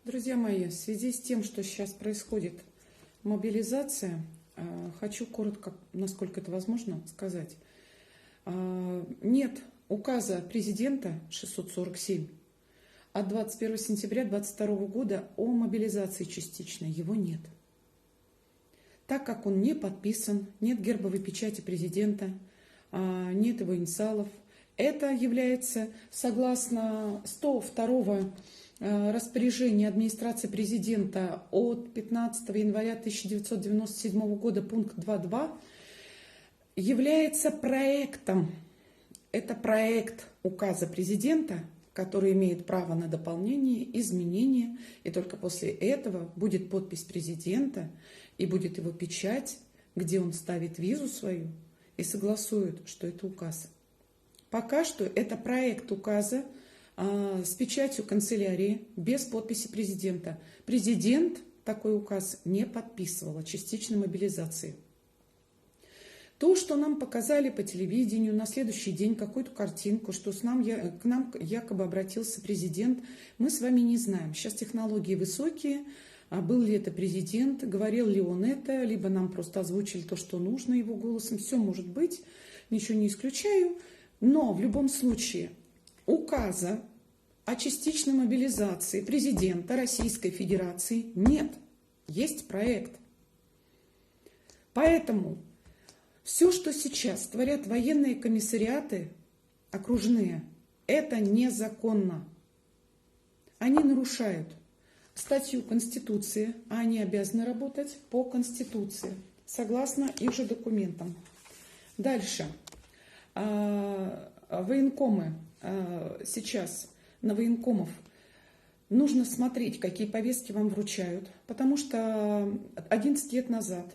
Друзья мои, в связи с тем, что сейчас происходит мобилизация, хочу коротко, насколько это возможно, сказать. Нет указа президента 647 от 21 сентября 2022 года о мобилизации частичной. Его нет. Так как он не подписан, нет гербовой печати президента, нет его инициалов, это является, согласно 102 распоряжения администрации президента от 15 января 1997 года, пункт 2.2, является проектом. Это проект указа президента, который имеет право на дополнение, изменение, и только после этого будет подпись президента и будет его печать, где он ставит визу свою и согласует, что это указ. Пока что это проект указа с печатью канцелярии, без подписи президента. Президент такой указ не подписывал о частичной мобилизации. То, что нам показали по телевидению на следующий день какую-то картинку, что к нам якобы обратился президент, мы с вами не знаем. Сейчас технологии высокие, был ли это президент, говорил ли он это, либо нам просто озвучили то, что нужно его голосом. Все может быть, ничего не исключаю. Но в любом случае указа о частичной мобилизации президента Российской Федерации нет. Есть проект. Поэтому все, что сейчас творят военные комиссариаты окружные, это незаконно. Они нарушают статью Конституции, а они обязаны работать по Конституции, согласно их же документам. Дальше. Военкомы сейчас, на военкомов нужно смотреть, какие повестки вам вручают, потому что 11 лет назад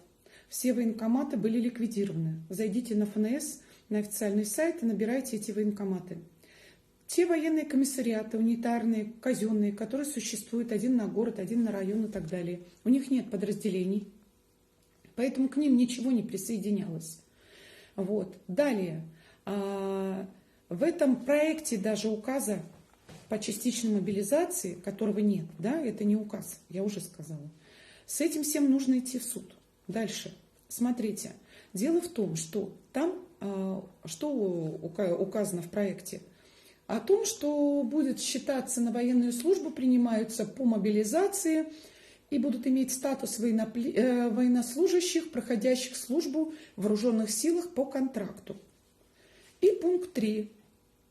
все военкоматы были ликвидированы. Зайдите на ФНС, на официальный сайт и набирайте эти военкоматы. Те военные комиссариаты, унитарные, казенные, которые существуют один на город, один на район и так далее, у них нет подразделений, поэтому к ним ничего не присоединялось. Вот. Далее. В этом проекте даже указа по частичной мобилизации, которого нет, да, это не указ, я уже сказала. С этим всем нужно идти в суд. Дальше. Смотрите. Дело в том, что там, что указано в проекте, о том, что будет считаться на военную службу, принимаются по мобилизации и будут иметь статус военнослужащих, проходящих службу в вооруженных силах по контракту. И пункт 3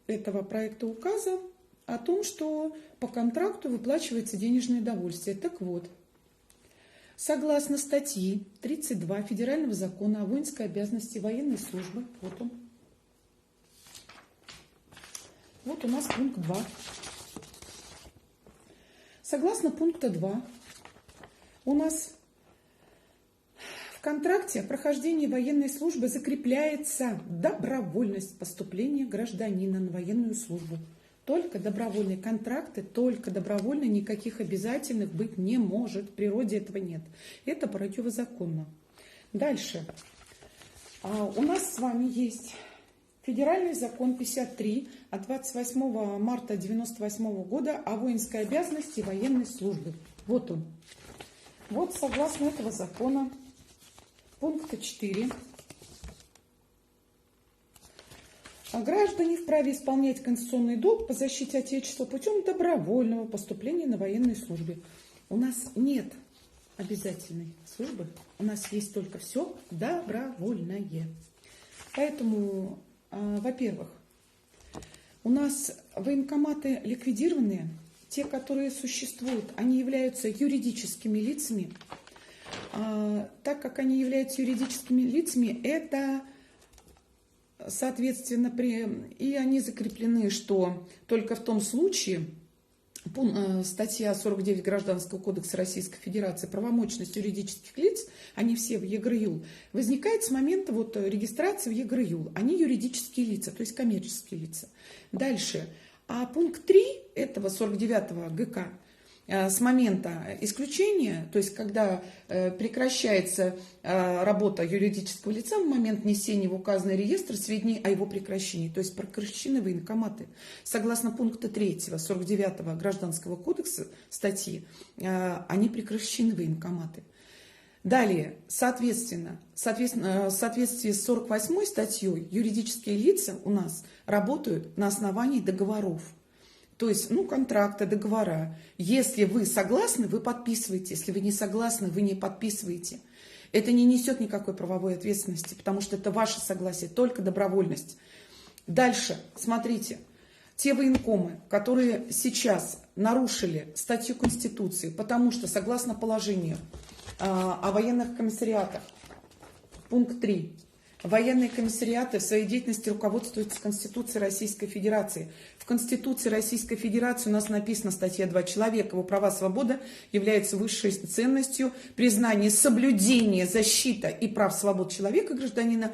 этого проекта указа о том, что по контракту выплачивается денежное довольствие. Так вот, согласно статьи 32 Федерального закона о воинской обязанности военной службы, вот он. Вот у нас пункт 2. Согласно пункта 2, у нас в контракте о прохождении военной службы закрепляется добровольность поступления гражданина на военную службу. Только добровольные контракты, только добровольно, никаких обязательных быть не может. В природе этого нет. Это противозаконно. Дальше. У нас с вами есть Федеральный закон 53 от 28 марта 1998 года о воинской обязанности военной службы. Вот он. Вот согласно этого закона, пункта 4. Граждане вправе исполнять конституционный долг по защите Отечества путем добровольного поступления на военную службу. У нас нет обязательной службы, у нас есть только все добровольное. Поэтому, во-первых, у нас военкоматы ликвидированные, те, которые существуют, они являются юридическими лицами. Так как они являются юридическими лицами, это, соответственно, и они закреплены, что только в том случае, статья 49 Гражданского кодекса Российской Федерации, правомочность юридических лиц, они все в ЕГРЮЛ, возникает с момента регистрации в ЕГРЮЛ. Они юридические лица, то есть коммерческие лица. Дальше. А пункт 3 этого 49 ГК с момента исключения, то есть когда прекращается работа юридического лица в момент внесения в указанный реестр сведений о его прекращении, то есть прекращены военкоматы. Согласно пункта 3 49 Гражданского кодекса статьи, они прекращены военкоматы. Далее, соответственно, в соответствии с 48 статьей юридические лица у нас работают на основании договоров. То есть, контракты, договора. Если вы согласны, вы подписываете. Если вы не согласны, вы не подписываете. Это не несет никакой правовой ответственности, потому что это ваше согласие, только добровольность. Дальше, смотрите. Те военкомы, которые сейчас нарушили статью Конституции, потому что, согласно положению о военных комиссариатах, пункт 3, военные комиссариаты в своей деятельности руководствуются Конституцией Российской Федерации. В Конституции Российской Федерации у нас написано, статья 2, человек, его права, свобода являются высшей ценностью, признание, соблюдение, защита и прав свобод человека, гражданина,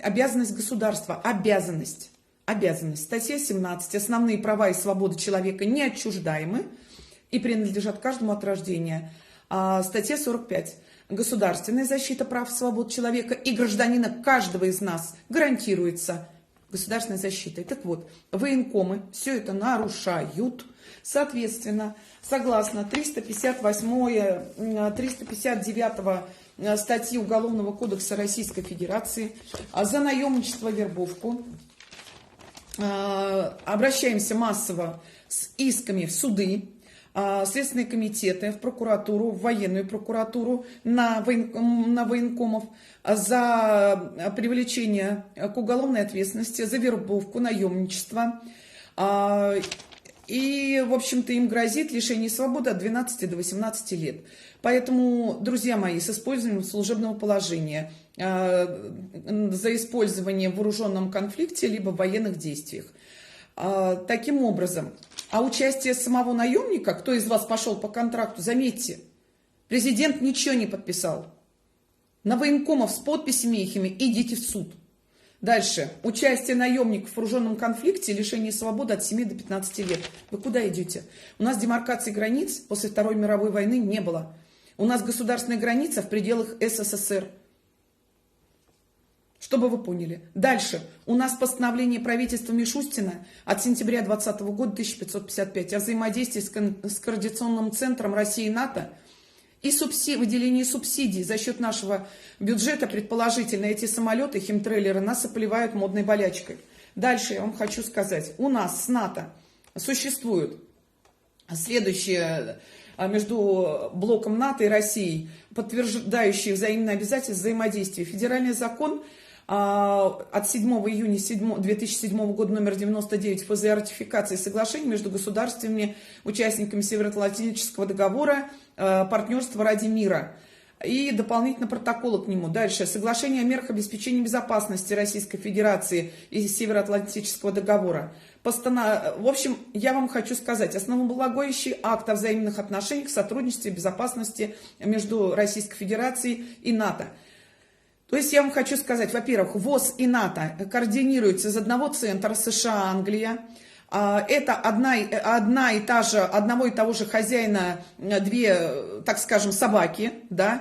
обязанность государства, обязанность. Статья 17. Основные права и свободы человека неотчуждаемы и принадлежат каждому от рождения. Статья 45. Государственная защита прав и свобод человека и гражданина каждого из нас гарантируется государственной защитой. Так вот, военкомы все это нарушают. Соответственно, согласно 359 статьи Уголовного кодекса Российской Федерации за наемничество, вербовку обращаемся массово с исками в суды, следственные комитеты, в прокуратуру, в военную прокуратуру, на военкомов за привлечение к уголовной ответственности, за вербовку, наемничество. И, в общем-то, им грозит лишение свободы от 12 до 18 лет. Поэтому, друзья мои, с использованием служебного положения, за использование в вооруженном конфликте либо в военных действиях. Таким образом, участие самого наемника, кто из вас пошел по контракту, заметьте, президент ничего не подписал. На военкомов с подписями их идите в суд. Дальше. Участие наемников в вооруженном конфликте, лишение свободы от 7 до 15 лет. Вы куда идете? У нас демаркации границ после Второй мировой войны не было. У нас государственная граница в пределах СССР. Чтобы вы поняли. Дальше. У нас постановление правительства Мишустина от сентября 2020 года 1555 о взаимодействии с Координационным центром России и НАТО и выделении субсидий за счет нашего бюджета, предположительно, эти самолеты, химтрейлеры нас поливают модной болячкой. Дальше я вам хочу сказать. У нас с НАТО существует следующее между блоком НАТО и Россией, подтверждающие взаимные обязательства взаимодействия. Федеральный закон от 7 июня 2007 года номер 99 ФЗ о ратификации соглашений между государствами, участниками Североатлантического договора, партнерства ради мира и дополнительно протокола к нему. Дальше. Соглашение о мерах обеспечения безопасности Российской Федерации и Североатлантического договора. В общем, я вам хочу сказать, основополагающий акт о взаимных отношениях, сотрудничестве и безопасности между Российской Федерацией и НАТО. То есть я вам хочу сказать, во-первых, ВОЗ и НАТО координируются из одного центра США, Англия. Это одного и того же хозяина две, так скажем, собаки, да.